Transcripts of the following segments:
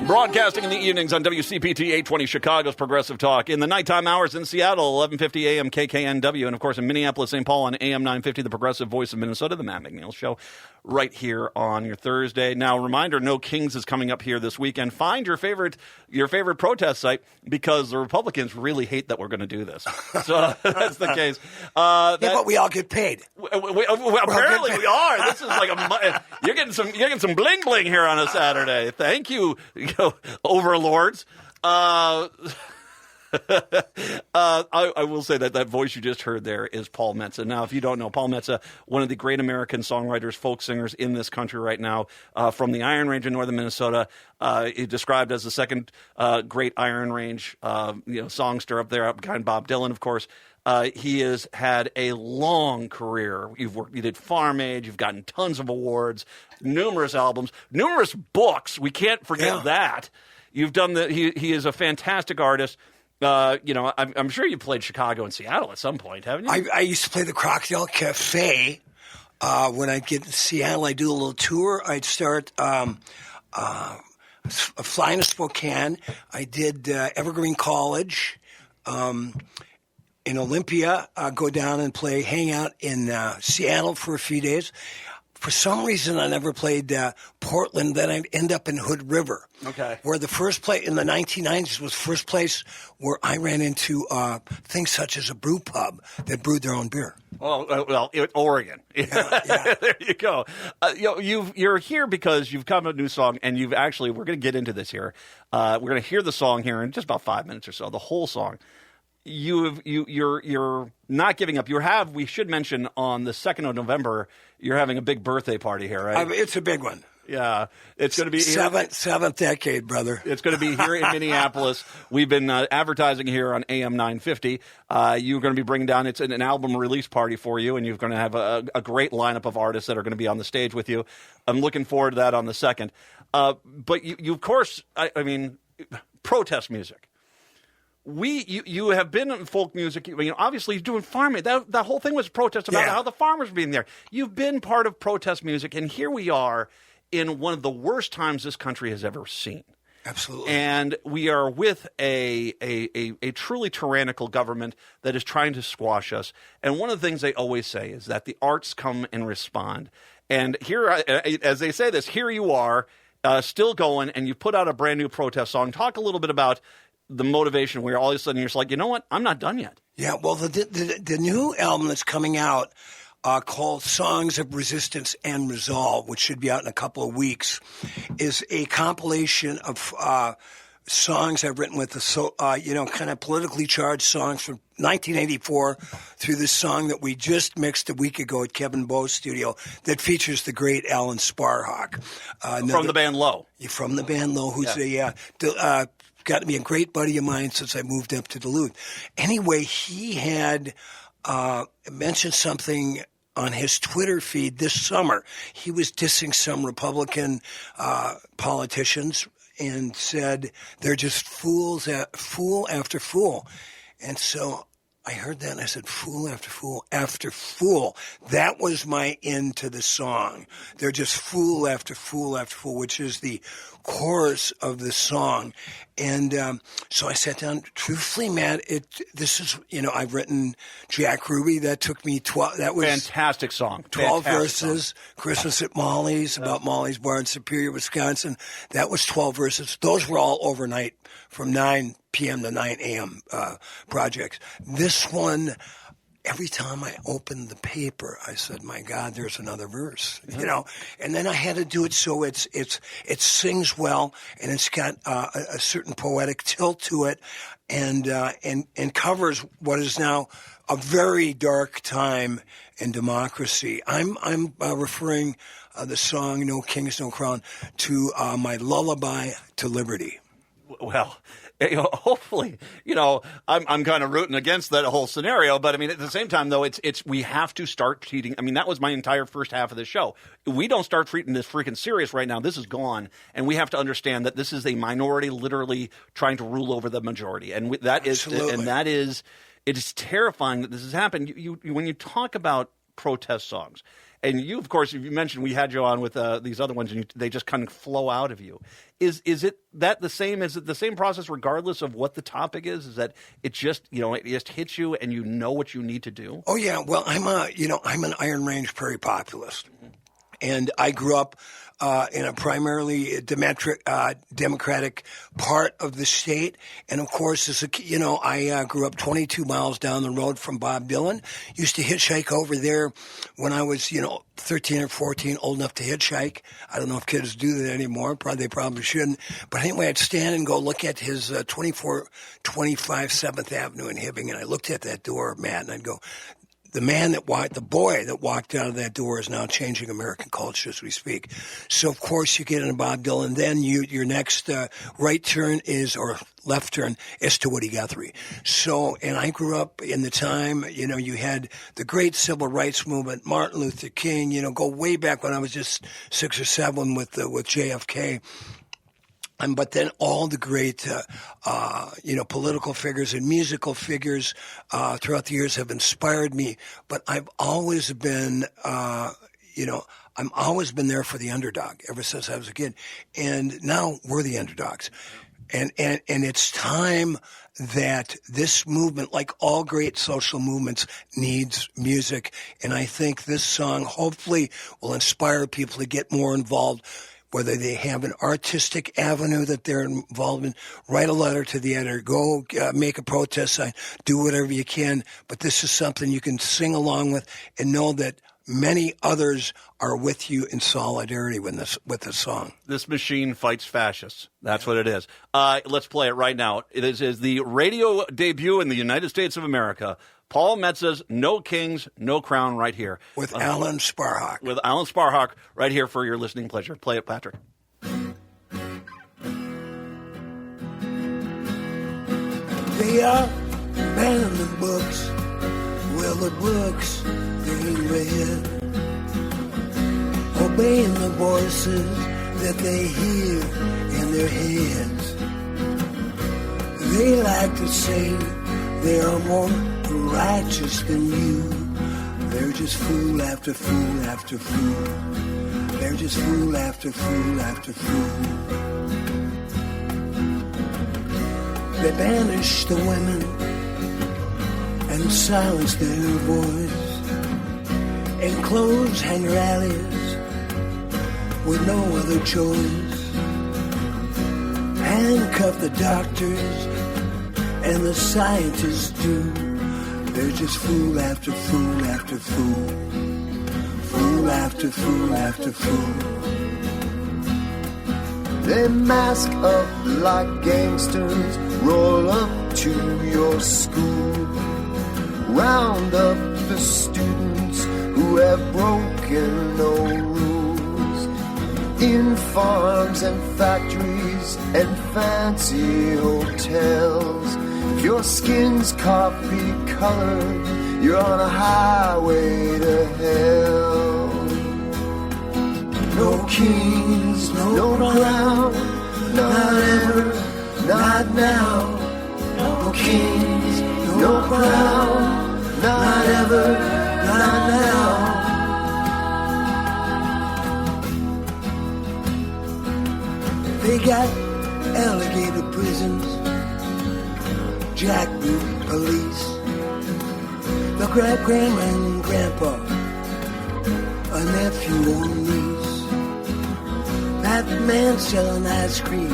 Broadcasting in the evenings on WCPT 820 Chicago's Progressive Talk. In the nighttime hours in Seattle, 1150 AM KKNW. And, of course, in Minneapolis, St. Paul on AM 950, the Progressive Voice of Minnesota, the Matt McNeil Show, right here on your Thursday. Now, reminder, No Kings is coming up here this weekend. Find your favorite protest site because the Republicans really hate that we're going to do this. So that's the case. But we all get paid. Apparently we are. This is like you're getting some bling bling here on a Saturday. Thank you, overlords. I will say that voice you just heard there is Paul Metsa. Now, if you don't know, Paul Metsa, one of the great American songwriters, folk singers in this country right now, from the Iron Range in northern Minnesota. He described as the second great Iron Range songster up there, behind Bob Dylan, of course. He has had a long career. You did Farm Aid. You've gotten tons of awards, numerous albums, numerous books. We can't forget that. You've done he is a fantastic artist. I'm sure you played Chicago and Seattle at some point, haven't you? I used to play the Crocodile Cafe. When I'd get to Seattle, I'd do a little tour. I'd start flying to Spokane. I did Evergreen College. In Olympia, go down and hang out in Seattle for a few days. For some reason, I never played Portland. Then I'd end up in Hood River. Okay. Where the first place in the 1990s was the first place where I ran into things such as a brew pub that brewed their own beer. Oh, Oregon. Yeah. There you go. You're here because you've come up with a new song, and we're going to get into this here. We're going to hear the song here in just about 5 minutes or so, the whole song. You're not giving up. We should mention on the 2nd of November, you're having a big birthday party here, right? It's a big one. Yeah, it's going to be seventh decade, brother. It's going to be here in Minneapolis. We've been advertising here on AM 950. You're going to be bringing down. It's an album release party for you, and you're going to have a great lineup of artists that are going to be on the stage with you. I'm looking forward to that on the 2nd. But you of course, protest music. You have been in folk music. Obviously, you're doing farming. That whole thing was protest about how the farmers were being there. You've been part of protest music, and here we are in one of the worst times this country has ever seen. Absolutely. And we are with a truly tyrannical government that is trying to squash us. And one of the things they always say is that the arts come and respond. And here, as they say this, here you are, still going, and you put out a brand new protest song. Talk a little bit about the motivation where all of a sudden you're just like, you know what? I'm not done yet. Yeah, well, the new album that's coming out called Songs of Resistance and Resolve, which should be out in a couple of weeks, is a compilation of songs I've written with kind of politically charged songs from 1984 through this song that we just mixed a week ago at Kevin Bowe's studio that features the great Alan Sparhawk. From the band Low. From the band Low, who's got to be a great buddy of mine since I moved up to Duluth. Anyway, he had mentioned something on his Twitter feed this summer. He was dissing some Republican politicians and said they're just fool after fool. And so I heard that and I said, fool after fool after fool. That was my end to the song. They're just fool after fool after fool, which is the chorus of the song. And so I sat down. Truthfully, Matt, this is, I've written Jack Ruby. That took me 12. That was fantastic song. 12 verses. Song. Christmas at Molly's, about Molly's Bar in Superior, Wisconsin. That was 12 verses. Those were all overnight from 9 p.m. to 9 a.m. Projects. This one, every time I opened the paper, I said, "My God, there's another verse," And then I had to do it so it sings well, and it's got a certain poetic tilt to it, and covers what is now a very dark time in democracy. I'm referring the song "No Kings, No Crown" to my lullaby to liberty. Well, hopefully, I'm kind of rooting against that whole scenario. But I mean, at the same time, though, it's we have to start treating. I mean, that was my entire first half of the show. We don't start treating this freaking serious right now. This is gone, and we have to understand that this is a minority, literally trying to rule over the majority, and it is terrifying that this has happened. You when you talk about protest songs. And you, of course, you mentioned we had you on with these other ones, and they just kind of flow out of you. Is it that the same? Is it the same process regardless of what the topic is? Is that it just it just hits you and you know what you need to do? Oh yeah, well I'm an Iron Range Prairie populist, and I grew up in a primarily Democratic part of the state. And of course, I grew up 22 miles down the road from Bob Dylan. Used to hitchhike over there when I was, 13 or 14, old enough to hitchhike. I don't know if kids do that anymore. They probably shouldn't. But anyway, I'd stand and go look at his 2425 7th Avenue in Hibbing, and I looked at that door, Matt, and I'd go, the boy that walked out of that door is now changing American culture as we speak. So, of course, you get into Bob Dylan. Then your next right turn or left turn is to Woody Guthrie. So, and I grew up in the time, you had the great civil rights movement, Martin Luther King, go way back when I was just 6 or 7 with JFK. But then all the great, political figures and musical figures throughout the years have inspired me. But I've always been, I'm always been there for the underdog ever since I was a kid. And now we're the underdogs. And it's time that this movement, like all great social movements, needs music. And I think this song hopefully will inspire people to get more involved. Whether they have an artistic avenue that they're involved in, write a letter to the editor, go make a protest sign, do whatever you can. But this is something you can sing along with and know that many others are with you in solidarity with this song. This machine fights fascists. That's what it is. Let's play it right now. It is the radio debut in the United States of America. Paul Metsa's No Kings, No Crown right here. With Alan Sparhawk. With Alan Sparhawk right here for your listening pleasure. Play it, Patrick. They are banning the books. Well, the books they read. Obeying the voices that they hear in their heads. They like to say they are more righteous than you. They're just fool after fool after fool. They're just fool after fool after fool. They banish the women and silence their voice in clothes-hanger alleys with no other choice. Handcuff the doctors and the scientists do. They're just fool after fool after fool. Fool after fool after fool. They mask up like gangsters, roll up to your school. Round up the students who have broken no rules. In farms and factories and fancy hotels. If your skin's coffee colored, you're on a highway to hell. No kings, no crown, not ever, not now. No kings, no crown, not ever, not now. They got alligator prisons, jackboot police. They'll grab grandma and grandpa, a nephew or niece. That man selling ice cream,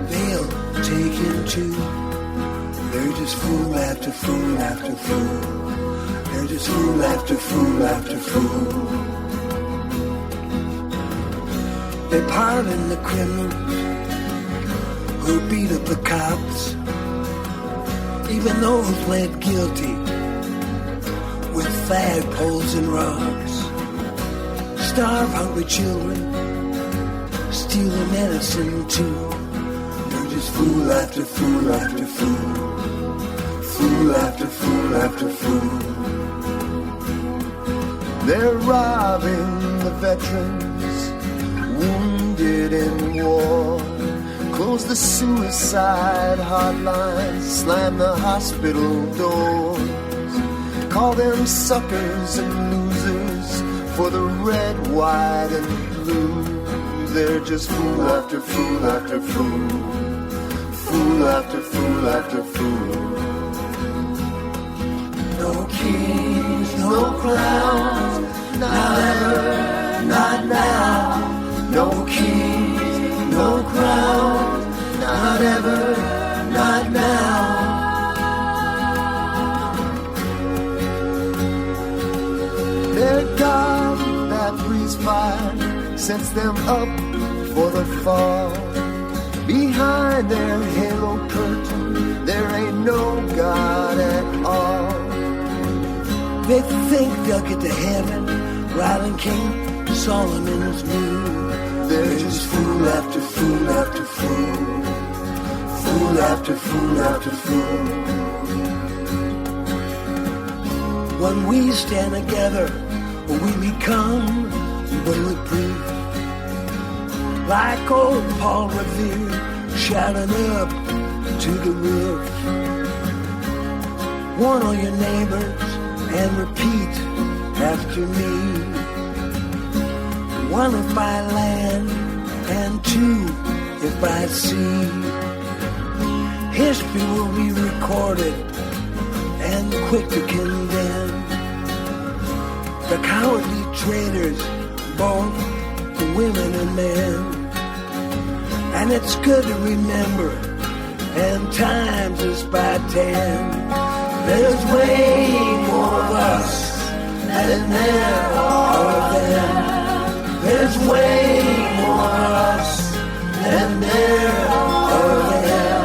they'll take him too. They're just fool after fool after fool. They're just fool after fool after fool. They pardon the criminals who beat up the cops, even those pled guilty with flagpoles and rocks. Starve hungry children, stealing medicine too. They're just fool after fool after fool. Fool after fool after fool. They're robbing the veterans, wounded in war. Close the suicide hotline, slam the hospital doors. Call them suckers and losers for the red, white, and blue. They're just fool after fool after fool. Fool after fool after fool. No kings, no crowns, not ever, not now. No kings, no crowns, not ever, not now. Their God that breathes fire sets them up for the fall. Behind their halo curtain, there ain't no God at all. They think they'll get to heaven, riding King Solomon's mule. They're just fool after fool after fool. Fool after fool after fool. When we stand together, we become bulletproof. Like old Paul Revere, shouting up to the roof. Warn all your neighbors and repeat after me. One if by land and two if by sea. History will be recorded and quick to condemn the cowardly traitors, both the women and men. And it's good to remember, and times is by 10. There's way more of us than there are of them. There's way more of us than there are of them.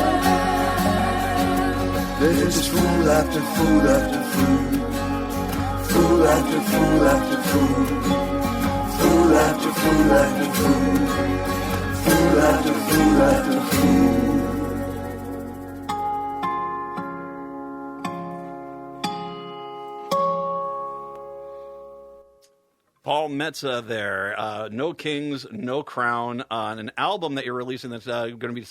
There's just fool after fool after fool. Fool after fool after fool. Fool after fool after fool. Fool after fool after fool. Paul Metsa there. No Kings, No Crown, on an album that you're releasing that's going to be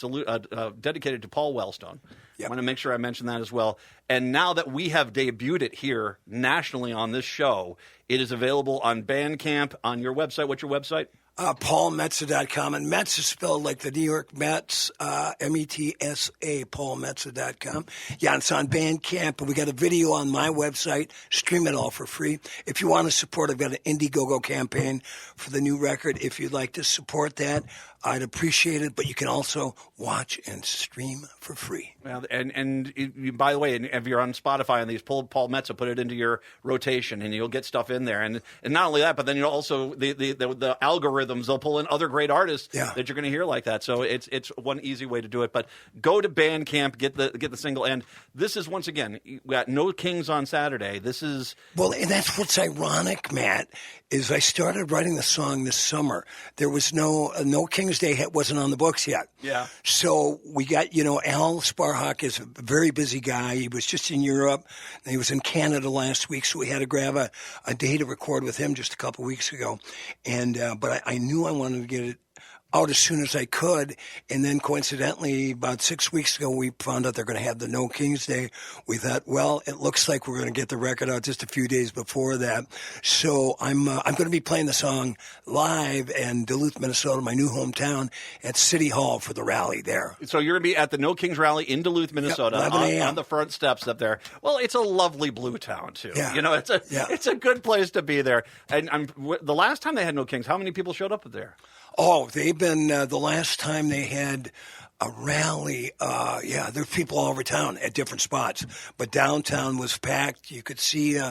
dedicated to Paul Wellstone. Yep. I want to make sure I mention that as well. And now that we have debuted it here nationally on this show, it is available on Bandcamp, on your website. What's your website? PaulMetsa.com. And Mets is spelled like the New York Mets, M-E-T-S-A, PaulMetsa.com. Yeah, it's on Bandcamp. And we got a video on my website. Stream it all for free. If you want to support, I've got an Indiegogo campaign for the new record. If you'd like to support that, I'd appreciate it. But you can also watch and stream for free. Well, and by the way, if you're on Spotify and these, pull Paul Metsa, put it into your rotation, and you'll get stuff in there. And not only that, but then you'll also the algorithms, they'll pull in other great artists that you're going to hear like that. So it's one easy way to do it. But go to Bandcamp, get the single. And this is, once again, we got No Kings on Saturday. This is and that's what's ironic, Matt, is I started writing the song this summer. There was no King's Day wasn't on the books yet. Yeah. So we got, Al Sparhawk is a very busy guy. He was just in Europe, and he was in Canada last week, so we had to grab a day to record with him just a couple weeks ago. And but I knew I wanted to get it out as soon as I could. And then coincidentally, about 6 weeks ago, we found out they're going to have the No King's Day. We thought, well, it looks like we're going to get the record out just a few days before that. So I'm going to be playing the song live in Duluth, Minnesota, my new hometown, at City Hall for the rally there. So you're going to be at the No Kings rally in Duluth, Minnesota, 11 a.m. on the front steps up there. Well, it's a lovely blue town, too. Yeah. It's a good place to be there. And the last time they had No Kings, how many people showed up there? Oh, they've been the last time they had a rally. There's people all over town at different spots, but downtown was packed. You could see,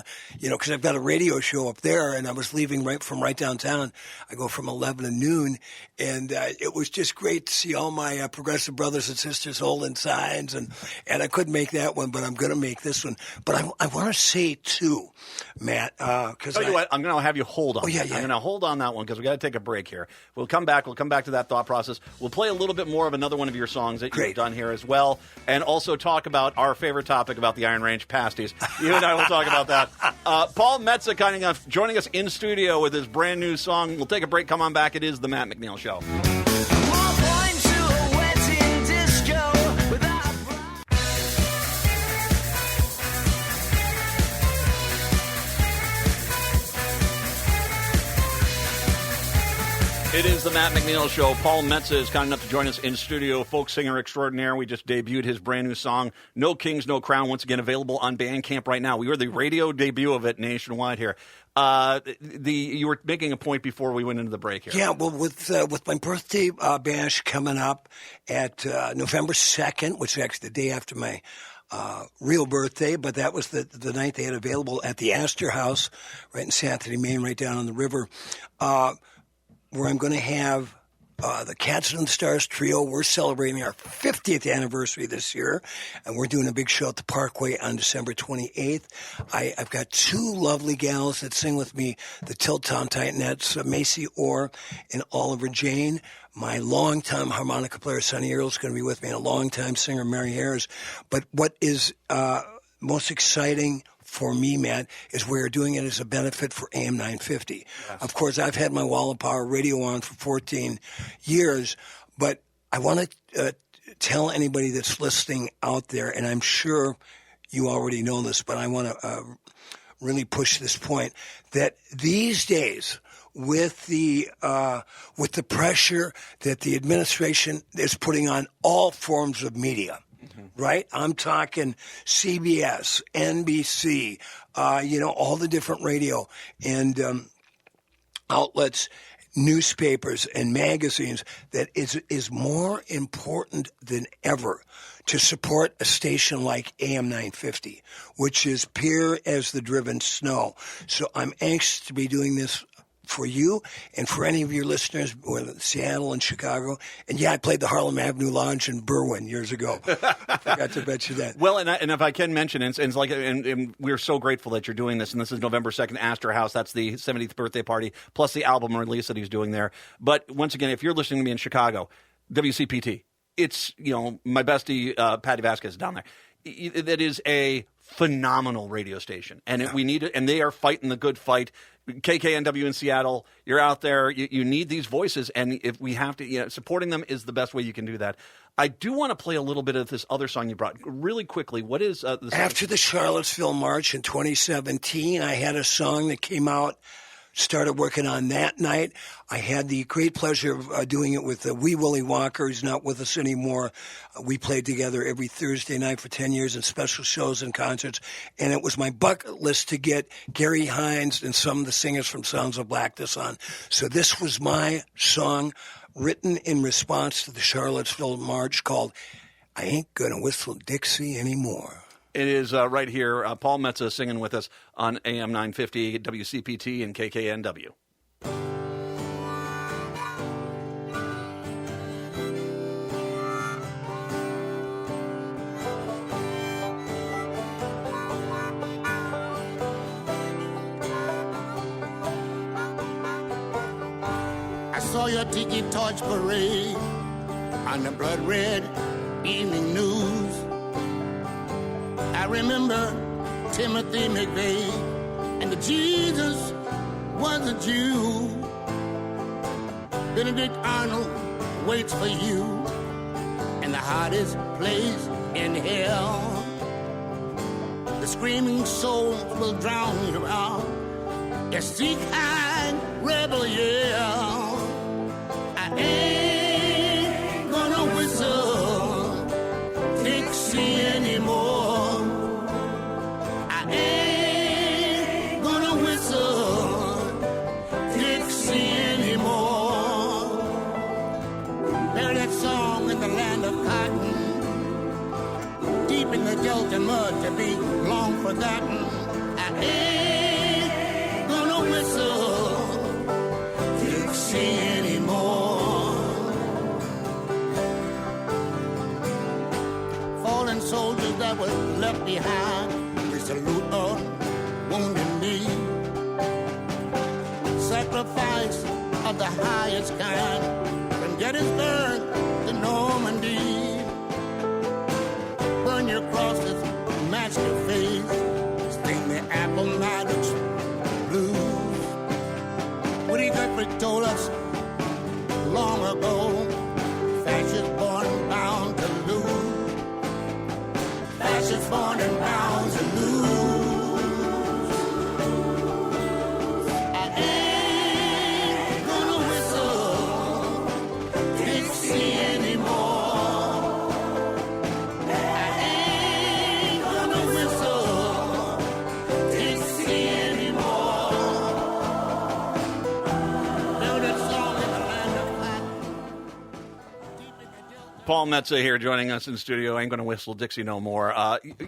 because I've got a radio show up there, and I was leaving right downtown. I go from 11 to noon, and it was just great to see all my progressive brothers and sisters holding signs, and I couldn't make that one, but I'm going to make this one. But I want to say too, Matt, because tell you what, I'm going to have you hold on. Oh yeah. I'm going to hold on that one because we got to take a break here. We'll come back to that thought process. We'll play a little bit more of another one of your songs that you've done here as well, and also talk about our favorite topic about the Iron Range pasties. You and I will talk about that. Paul Metsa joining us in studio with his brand new song. We'll take a break. Come on back. It is the Matt McNeil Show. It is the Matt McNeil Show. Paul Metsa is kind enough to join us in studio, folk singer extraordinaire. We just debuted his brand new song, No Kings, No Crown, once again available on Bandcamp right now. We were the radio debut of it nationwide here. You were making a point before we went into the break here. Yeah, well, with my birthday bash coming up at November 2nd, which is actually the day after my real birthday, but that was the night they had available at the Aster House right in St. Anthony, Maine, right down on the river, where I'm going to have the Cats and the Stars Trio. We're celebrating our 50th anniversary this year, and we're doing a big show at the Parkway on December 28th. I've got two lovely gals that sing with me, the Tilt Town Titanettes, Macy Orr and Oliver Jane. My longtime harmonica player, Sonny Earle, is going to be with me, and a longtime singer, Mary Harris. But what is most exciting for me, Matt, is we're doing it as a benefit for AM 950. Yes. Of course, I've had my Wall of Power radio on for 14 years, but I want to tell anybody that's listening out there, and I'm sure you already know this, but I want to really push this point, that these days, with the pressure that the administration is putting on all forms of media, right? I'm talking CBS, NBC, all the different radio and outlets, newspapers and magazines, that is more important than ever to support a station like AM 950, which is pure as the driven snow. So I'm anxious to be doing this for you and for any of your listeners, whether in Seattle and Chicago. And yeah, I played the Harlem Avenue Lounge in Berwyn years ago. I forgot to mention that. Well, and if I can mention, and we're so grateful that you're doing this, and this is November 2nd, Aster House. That's the 70th birthday party, plus the album release that he's doing there. But once again, if you're listening to me in Chicago, WCPT, it's, my bestie, Patty Vasquez down there. That is a phenomenal radio station, and we need it. And they are fighting the good fight. KKNW in Seattle, you're out there. You need these voices, and if we have to, supporting them is the best way you can do that. I do want to play a little bit of this other song you brought really quickly. What is this? After the Charlottesville March in 2017, I had a song that came out. Started working on that night. I had the great pleasure of doing it with Wee Willie Walker, who's not with us anymore. We played together every Thursday night for 10 years in special shows and concerts. And it was my bucket list to get Gary Hines and some of the singers from Sounds of Blackness on. So this was my song written in response to the Charlottesville March called I Ain't Gonna Whistle Dixie Anymore. It is right here, Paul Metsa singing with us on AM 950, WCPT, and KKNW. I saw your tiki torch parade on the blood red evening news. I remember Timothy McVeigh, and the Jesus was a Jew. Benedict Arnold waits for you in the hottest place in hell. The screaming souls will drown you out. You seek high rebel yell. I ain't gonna whistle Dixie anymore. In the Delta mud to be long forgotten. I ain't gonna whistle Dixie anymore. Fallen soldiers that were left behind, we salute a wounded knee. Sacrifice of the highest kind, from Gettysburg to Normandy. Your crosses match your face, sing the Appomattox blues. Woody Guthrie told us long ago, fascists born and bound to lose. Fascists born and bound to lose. I ain't gonna whistle Paul Metsa here joining us in studio. I ain't going to whistle Dixie no more.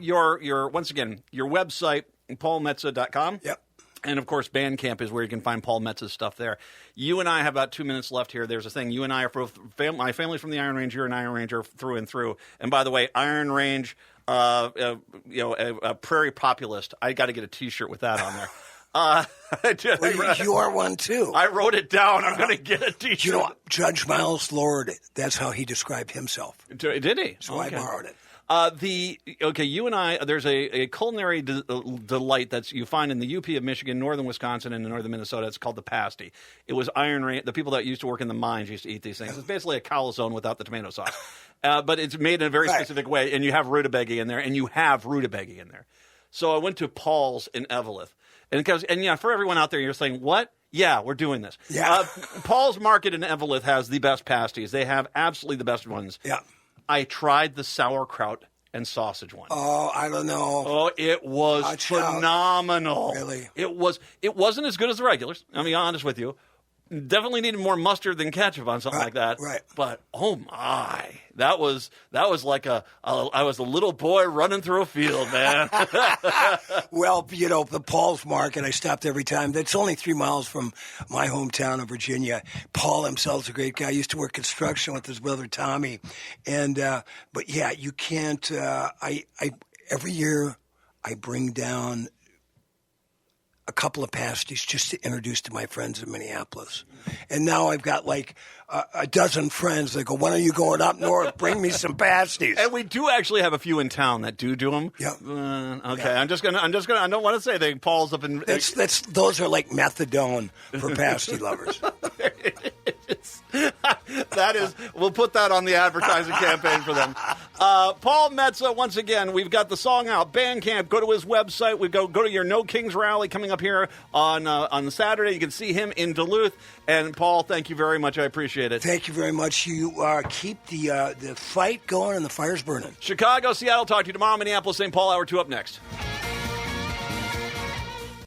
Your once again, your website, paulmetsa.com. Yep. And, of course, Bandcamp is where you can find Paul Metsa's stuff there. You and I have about 2 minutes left here. There's a thing. You and I are both my family's from the Iron Range. You're an Iron Ranger through and through. And, by the way, Iron Range, a prairie populist. I got to get a T-shirt with that on there. You are one, too. I wrote it down. I'm going to get a T-shirt. You know, Judge Miles Lord, that's how he described himself. Did he? So I borrowed it. You and I, there's a culinary delight that you find in the UP of Michigan, northern Wisconsin, and northern Minnesota. It's called the pasty. It was Iron Range. The people that used to work in the mines used to eat these things. It's basically a calzone without the tomato sauce. But it's made in a very specific way, and you have rutabaga in there, So I went to Paul's in Eveleth. And for everyone out there, you're saying, what? Yeah, we're doing this. Yeah. Paul's Market in Eveleth has the best pasties. They have absolutely the best ones. Yeah. I tried the sauerkraut and sausage one. Oh, I don't know. Oh, it was phenomenal. Really? It wasn't as good as the regulars. I'll be honest with you. Definitely needed more mustard than ketchup on something like that. Right. But oh my, that was like I was a little boy running through a field, man. Well, the Paul's Market, I stopped every time. That's only 3 miles from my hometown of Virginia. Paul himself's a great guy. He used to work construction with his brother Tommy, and but yeah, you can't. I every year I bring down a couple of pasties just to introduce to my friends in Minneapolis. And now I've got like a dozen friends that go, when are you going up north? Bring me some pasties. And we do actually have a few in town that do them. Yeah. Okay. Yeah. I'm just gonna. I don't want to say they Paul's up in. Those are like methadone for pasty lovers. That is, we'll put that on the advertising campaign for them. Paul Metsa, once again, we've got the song out, Bandcamp. Go to his website. We go to your No Kings rally coming up here on Saturday. You can see him in Duluth. And Paul, thank you very much. I appreciate it. Thank you very much. You keep the fight going and the fire's burning. Chicago, Seattle. Talk to you tomorrow. Minneapolis, St. Paul, Hour 2 up next.